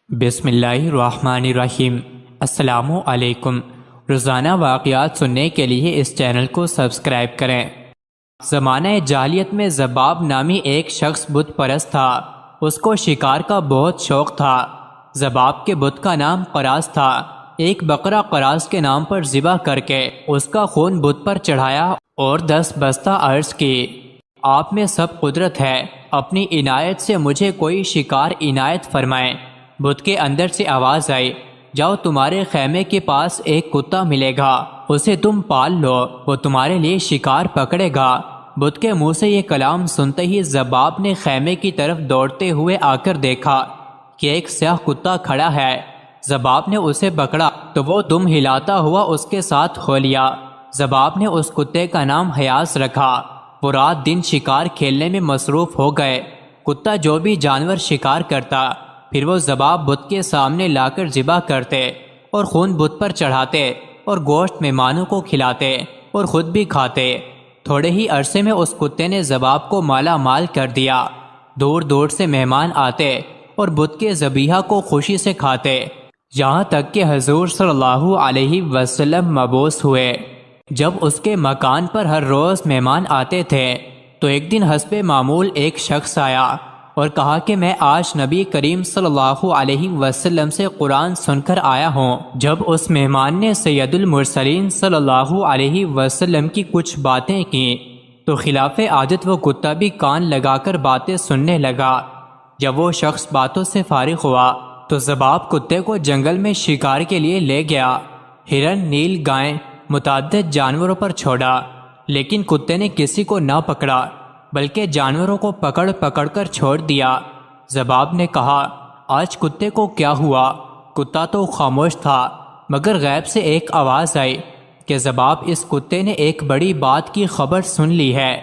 بسم اللہ الرحمن الرحیم۔ السلام علیکم۔ روزانہ واقعات سننے کے لیے اس چینل کو سبسکرائب کریں۔ زمانہ جاہلیت میں ذباب نامی ایک شخص بت پرست تھا۔ اس کو شکار کا بہت شوق تھا۔ ذباب کے بت کا نام قراص تھا۔ ایک بکرا قراص کے نام پر ذبح کر کے اس کا خون بت پر چڑھایا اور 10 بستہ عرض کی، آپ میں سب قدرت ہے، اپنی عنایت سے مجھے کوئی شکار عنایت فرمائیں۔ بت کے اندر سے آواز آئی، جاؤ تمہارے خیمے کے پاس ایک کتا ملے گا، اسے تم پال لو، وہ تمہارے لیے شکار پکڑے گا۔ بت کے منہ سے یہ کلام سنتے ہی ذباب نے خیمے کی طرف دوڑتے ہوئے آ کر دیکھا کہ ایک سیاہ کتا کھڑا ہے۔ ذباب نے اسے پکڑا تو وہ دم ہلاتا ہوا اس کے ساتھ ہو لیا۔ ذباب نے اس کتے کا نام حیاس رکھا۔ وہ رات دن شکار کھیلنے میں مصروف ہو گئے۔ کتا جو بھی جانور شکار کرتا پھر وہ ذباب بت کے سامنے لا کر ذبح کرتے اور خون بت پر چڑھاتے اور گوشت مہمانوں کو کھلاتے اور خود بھی کھاتے۔ تھوڑے ہی عرصے میں اس کتے نے ذباب کو مالا مال کر دیا۔ دور دور سے مہمان آتے اور بت کے ذبیحہ کو خوشی سے کھاتے، یہاں تک کہ حضور صلی اللہ علیہ وسلم مبعوث ہوئے۔ جب اس کے مکان پر ہر روز مہمان آتے تھے تو ایک دن حسب معمول ایک شخص آیا اور کہا کہ میں آج نبی کریم صلی اللہ علیہ وسلم سے قرآن سن کر آیا ہوں۔ جب اس مہمان نے سید المرسلین صلی اللہ علیہ وسلم کی کچھ باتیں کی تو خلاف عادت وہ کتا بھی کان لگا کر باتیں سننے لگا۔ جب وہ شخص باتوں سے فارغ ہوا تو ذباب کتے کو جنگل میں شکار کے لیے لے گیا۔ ہرن، نیل گائیں، متعدد جانوروں پر چھوڑا، لیکن کتے نے کسی کو نہ پکڑا بلکہ جانوروں کو پکڑ پکڑ کر چھوڑ دیا۔ ذباب نے کہا، آج کتے کو کیا ہوا؟ کتا تو خاموش تھا، مگر غیب سے ایک آواز آئی کہ ذباب، اس کتے نے ایک بڑی بات کی خبر سن لی ہے،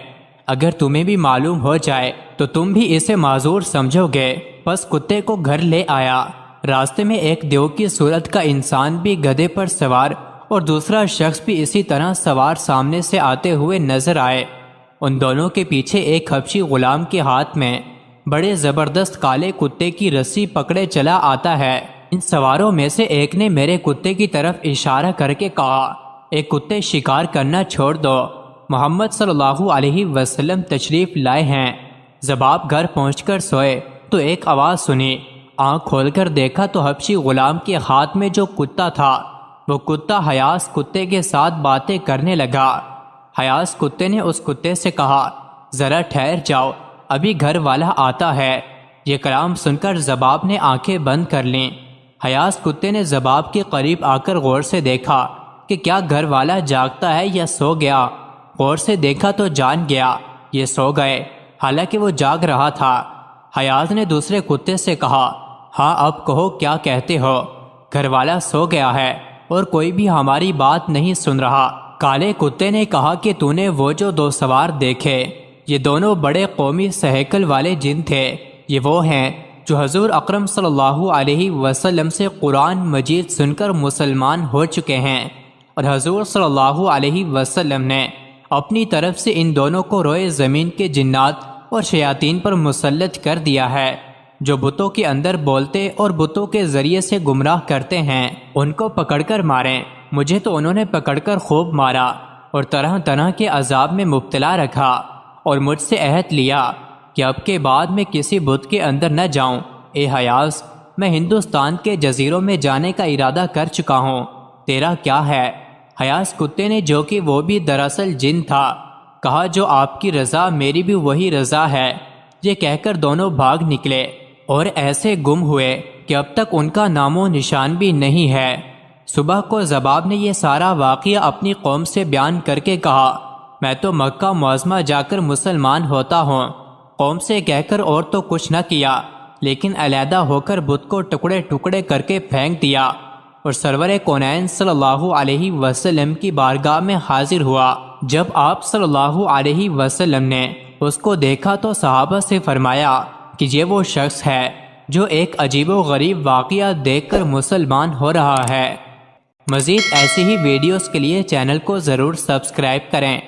اگر تمہیں بھی معلوم ہو جائے تو تم بھی اسے معذور سمجھو گے۔ پس کتے کو گھر لے آیا۔ راستے میں ایک دیو کی صورت کا انسان بھی گدھے پر سوار اور دوسرا شخص بھی اسی طرح سوار سامنے سے آتے ہوئے نظر آئے۔ ان دونوں کے پیچھے ایک حبشی غلام کے ہاتھ میں بڑے زبردست کالے کتے کی رسی پکڑے چلا آتا ہے۔ ان سواروں میں سے ایک نے میرے کتے کی طرف اشارہ کر کے کہا، ایک کتے شکار کرنا چھوڑ دو، محمد صلی اللہ علیہ وسلم تشریف لائے ہیں۔ ذباب گھر پہنچ کر سوئے تو ایک آواز سنی۔ آنکھ کھول کر دیکھا تو حبشی غلام کے ہاتھ میں جو کتا تھا وہ کتا حیاس کتے کے ساتھ باتیں کرنے لگا۔ حیاس کتے نے اس کتے سے کہا، ذرا ٹھہر جاؤ، ابھی گھر والا آتا ہے۔ یہ کلام سن کر ذباب نے آنکھیں بند کر لیں۔ حیاس کتے نے ذباب کے قریب آ کر غور سے دیکھا کہ کیا گھر والا جاگتا ہے یا سو گیا۔ غور سے دیکھا تو جان گیا یہ سو گئے، حالانکہ وہ جاگ رہا تھا۔ حیاس نے دوسرے کتے سے کہا، ہاں اب کہو کیا کہتے ہو؟ گھر والا سو گیا ہے اور کوئی بھی ہماری بات نہیں سن رہا۔ کالے کتے نے کہا کہ تو نے وہ جو 2 سوار دیکھے، یہ دونوں بڑے قومی سہیکل والے جن تھے، یہ وہ ہیں جو حضور اکرم صلی اللہ علیہ وسلم سے قرآن مجید سن کر مسلمان ہو چکے ہیں، اور حضور صلی اللہ علیہ وسلم نے اپنی طرف سے ان دونوں کو روئے زمین کے جنات اور شیاطین پر مسلط کر دیا ہے، جو بتوں کے اندر بولتے اور بتوں کے ذریعے سے گمراہ کرتے ہیں۔ ان کو پکڑ کر ماریں۔ مجھے تو انہوں نے پکڑ کر خوب مارا اور طرح طرح کے عذاب میں مبتلا رکھا، اور مجھ سے عہد لیا کہ اب کے بعد میں کسی بت کے اندر نہ جاؤں۔ اے حیاس، میں ہندوستان کے جزیروں میں جانے کا ارادہ کر چکا ہوں، تیرا کیا ہے؟ حیاس کتے نے، جو کہ وہ بھی دراصل جن تھا، کہا، جو آپ کی رضا میری بھی وہی رضا ہے۔ یہ کہہ کر دونوں بھاگ نکلے اور ایسے گم ہوئے کہ اب تک ان کا نام و نشان بھی نہیں ہے۔ صبح کو ذباب نے یہ سارا واقعہ اپنی قوم سے بیان کر کے کہا، میں تو مکہ معظمہ جا کر مسلمان ہوتا ہوں۔ قوم سے کہہ کر اور تو کچھ نہ کیا، لیکن علیحدہ ہو کر بت کو ٹکڑے ٹکڑے کر کے پھینک دیا اور سرور کونین صلی اللہ علیہ وسلم کی بارگاہ میں حاضر ہوا۔ جب آپ صلی اللہ علیہ وسلم نے اس کو دیکھا تو صحابہ سے فرمایا کہ یہ وہ شخص ہے جو ایک عجیب و غریب واقعہ دیکھ کر مسلمان ہو رہا ہے۔ مزید ایسی ہی ویڈیوز کے لیے چینل کو ضرور سبسکرائب کریں۔